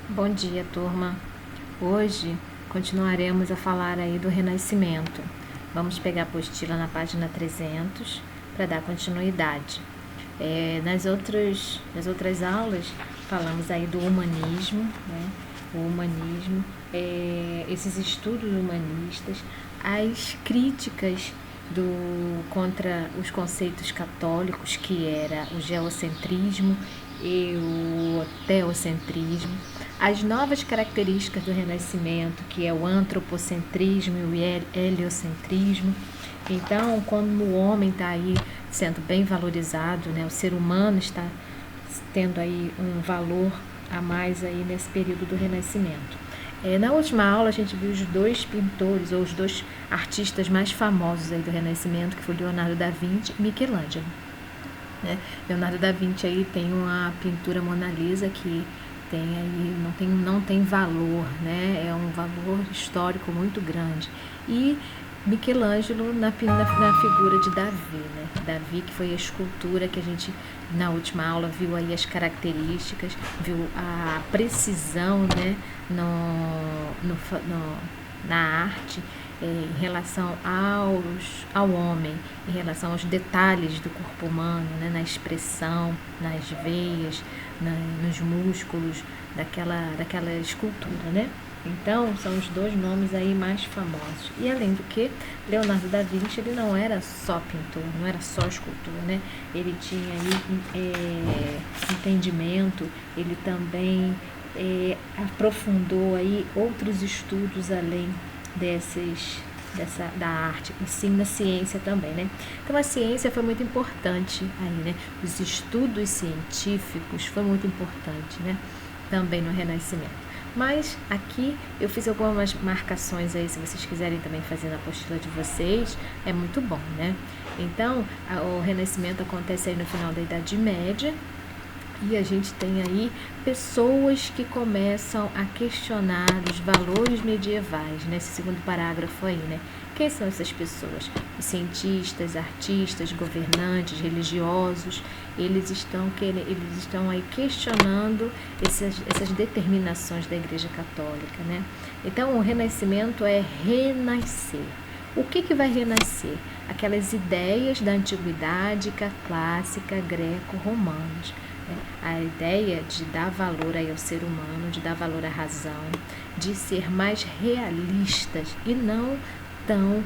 Bom dia, turma. Hoje continuaremos a falar aí do Renascimento. Vamos pegar a apostila na página 300 para dar continuidade. Nas outras aulas falamos aí do humanismo, né? O humanismo, esses estudos humanistas, as críticas contra os conceitos católicos, que era o geocentrismo e o teocentrismo, as novas características do Renascimento, que é o antropocentrismo e o heliocentrismo. Então, como o homem está aí sendo bem valorizado, né? O ser humano está tendo aí um valor a mais aí nesse período do Renascimento. Na última aula a gente viu os dois pintores ou os dois artistas mais famosos aí do Renascimento, que foi Leonardo da Vinci e Michelangelo. Leonardo da Vinci aí tem uma pintura Mona Lisa que tem aí, não tem valor, né? É um valor histórico muito grande. E Michelangelo na figura de Davi, né? Davi, que foi a escultura que a gente na última aula viu aí as características, viu a precisão, né? Na arte, em relação ao homem, em relação aos detalhes do corpo humano, né? Na expressão, nas veias, nos músculos daquela escultura, né? Então, são os dois nomes aí mais famosos. E além do que, Leonardo da Vinci, ele não era só pintor, não era só escultor, né? Ele tinha aí entendimento, ele também aprofundou aí outros estudos além da arte, e sim na ciência também, né? Então a ciência foi muito importante aí, né? Os estudos científicos foi muito importante, né? Também no Renascimento. Mas aqui eu fiz algumas marcações aí, se vocês quiserem também fazer na apostila de vocês, é muito bom, né? Então, o Renascimento acontece aí no final da Idade Média, e a gente tem aí pessoas que começam a questionar os valores medievais, nesse segundo parágrafo aí, né? Quem são essas pessoas? Os cientistas, artistas, governantes, religiosos, eles estão aí questionando essas determinações da Igreja Católica, né? Então, o Renascimento é renascer. O que vai renascer? Aquelas ideias da antiguidade clássica greco-romanas. A ideia de dar valor aí ao ser humano, de dar valor à razão, de ser mais realistas e não tão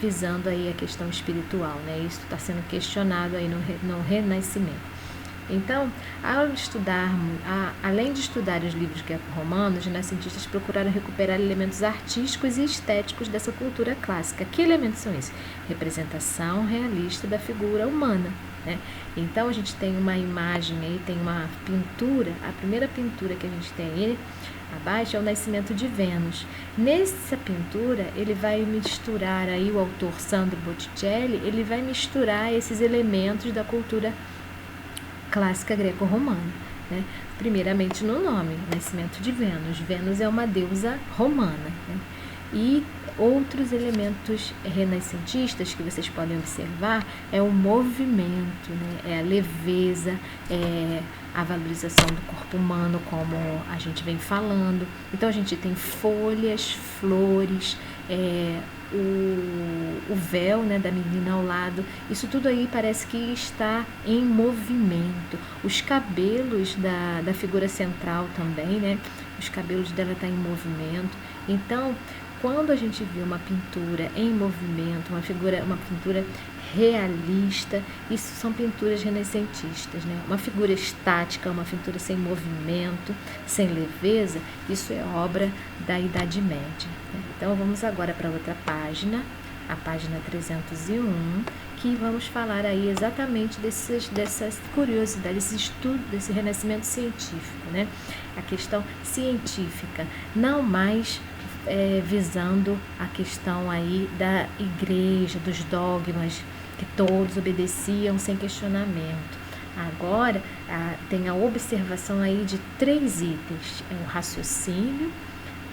visando aí a questão espiritual, né? Isso está sendo questionado aí no Renascimento. Então, além de estudar os livros greco-romanos, os renascentistas procuraram recuperar elementos artísticos e estéticos dessa cultura clássica. Que elementos são esses? Representação realista da figura humana, né? Então, a gente tem uma imagem aí, tem uma pintura, a primeira pintura que a gente tem aí abaixo é o Nascimento de Vênus. Nessa pintura, ele vai misturar aí, o autor Sandro Botticelli, ele vai misturar esses elementos da cultura clássica greco-romana, né? Primeiramente no nome, Nascimento de Vênus. Vênus é uma deusa romana, né? E outros elementos renascentistas que vocês podem observar é o movimento, né? É a leveza, é a valorização do corpo humano, como a gente vem falando. Então a gente tem folhas, flores, o véu, né, da menina ao lado. Isso tudo aí parece que está em movimento. Os cabelos da figura central também, né? Os cabelos dela estão em movimento. Então, quando a gente vê uma pintura em movimento, uma pintura realista, isso são pinturas renascentistas, né? Uma figura estática, uma pintura sem movimento, sem leveza, isso é obra da Idade Média, né? Então vamos agora para outra página, a página 301, que vamos falar aí exatamente dessas curiosidades, desse estudo, desse renascimento científico, né? A questão científica, não mais visando a questão aí da igreja, dos dogmas, que todos obedeciam sem questionamento. Agora, tem a observação aí de 3 itens: o raciocínio,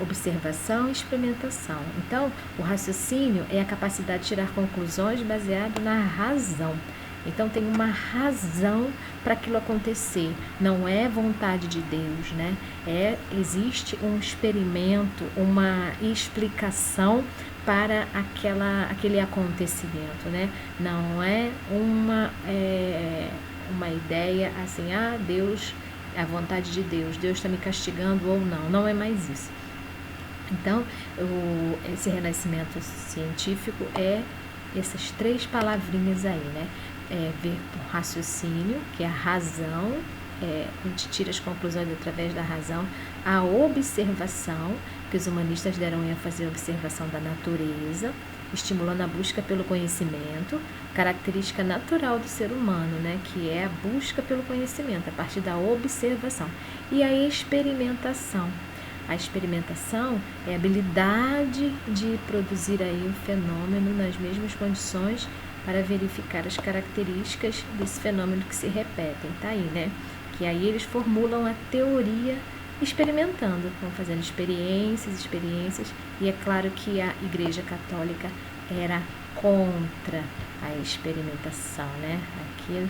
observação e experimentação. Então, o raciocínio é a capacidade de tirar conclusões baseado na razão. Então tem uma razão para aquilo acontecer. Não é vontade de Deus, né? Existe um experimento, uma explicação para aquele acontecimento, né? Não é uma ideia assim, Deus, é a vontade de Deus, Deus está me castigando ou não. Não é mais isso. Então, esse renascimento científico é essas 3 palavrinhas aí, né? Ver por raciocínio, que é a razão, a gente tira as conclusões através da razão, a observação, que os humanistas deram ênfase à observação da natureza, estimulando a busca pelo conhecimento, característica natural do ser humano, né? Que é a busca pelo conhecimento, a partir da observação, e a experimentação. A experimentação é a habilidade de produzir aí um fenômeno nas mesmas condições para verificar as características desse fenômeno que se repetem, tá aí, né? Que aí eles formulam a teoria experimentando, vão fazendo experiências, e é claro que a Igreja Católica era contra a experimentação, né? Aqui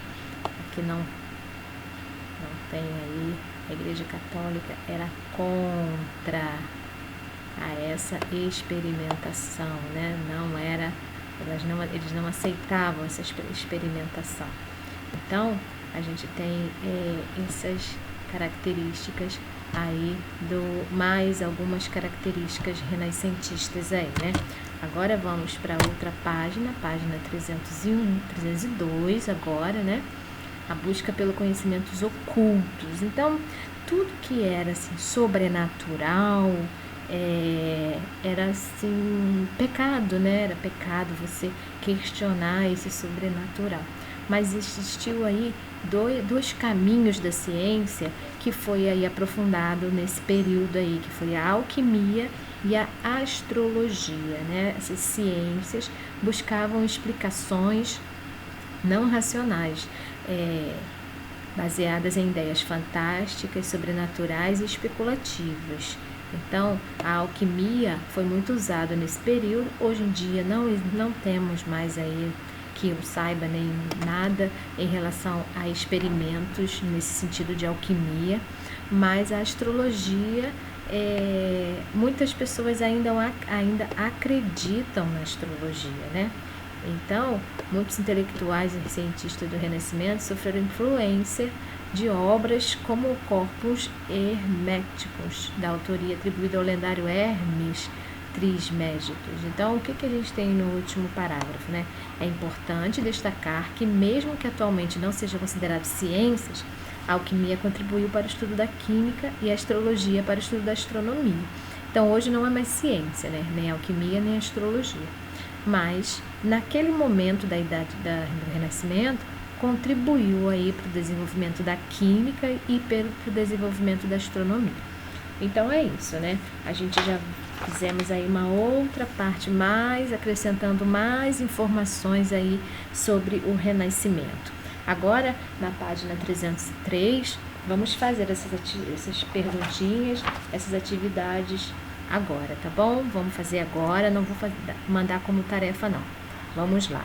não tem aí. A Igreja Católica era contra a essa experimentação, né? Eles não aceitavam essa experimentação. Então, a gente tem essas características aí, mais algumas características renascentistas aí, né? Agora vamos para outra página 301, 302 agora, né? A busca pelo conhecimentos ocultos. Então, tudo que era assim, sobrenatural era assim, pecado, né? Era pecado você questionar esse sobrenatural. Mas existiu aí dois caminhos da ciência que foi aí aprofundado nesse período aí, que foi a alquimia e a astrologia, né? Essas ciências buscavam explicações não racionais, baseadas em ideias fantásticas, sobrenaturais e especulativas. Então, a alquimia foi muito usada nesse período. Hoje em dia não temos mais aí, que eu saiba, nem nada em relação a experimentos nesse sentido de alquimia, mas a astrologia, muitas pessoas ainda acreditam na astrologia, né? Então, muitos intelectuais e cientistas do Renascimento sofreram influência de obras como Corpus Hermeticus, da autoria atribuída ao lendário Hermes Trismegistus. Então, o que a gente tem no último parágrafo, né? É importante destacar que, mesmo que atualmente não sejam consideradas ciências, a alquimia contribuiu para o estudo da química e a astrologia para o estudo da astronomia. Então, hoje não é mais ciência, né? Nem a alquimia, nem a astrologia. Mas, naquele momento da idade do Renascimento, contribuiu aí para o desenvolvimento da química e para o desenvolvimento da astronomia. Então, é isso, né? A gente já fizemos aí uma outra parte acrescentando mais informações aí sobre o Renascimento. Agora, na página 303, vamos fazer essas perguntinhas, essas atividades agora, tá bom? Vamos fazer agora, não vou mandar como tarefa não. Vamos lá.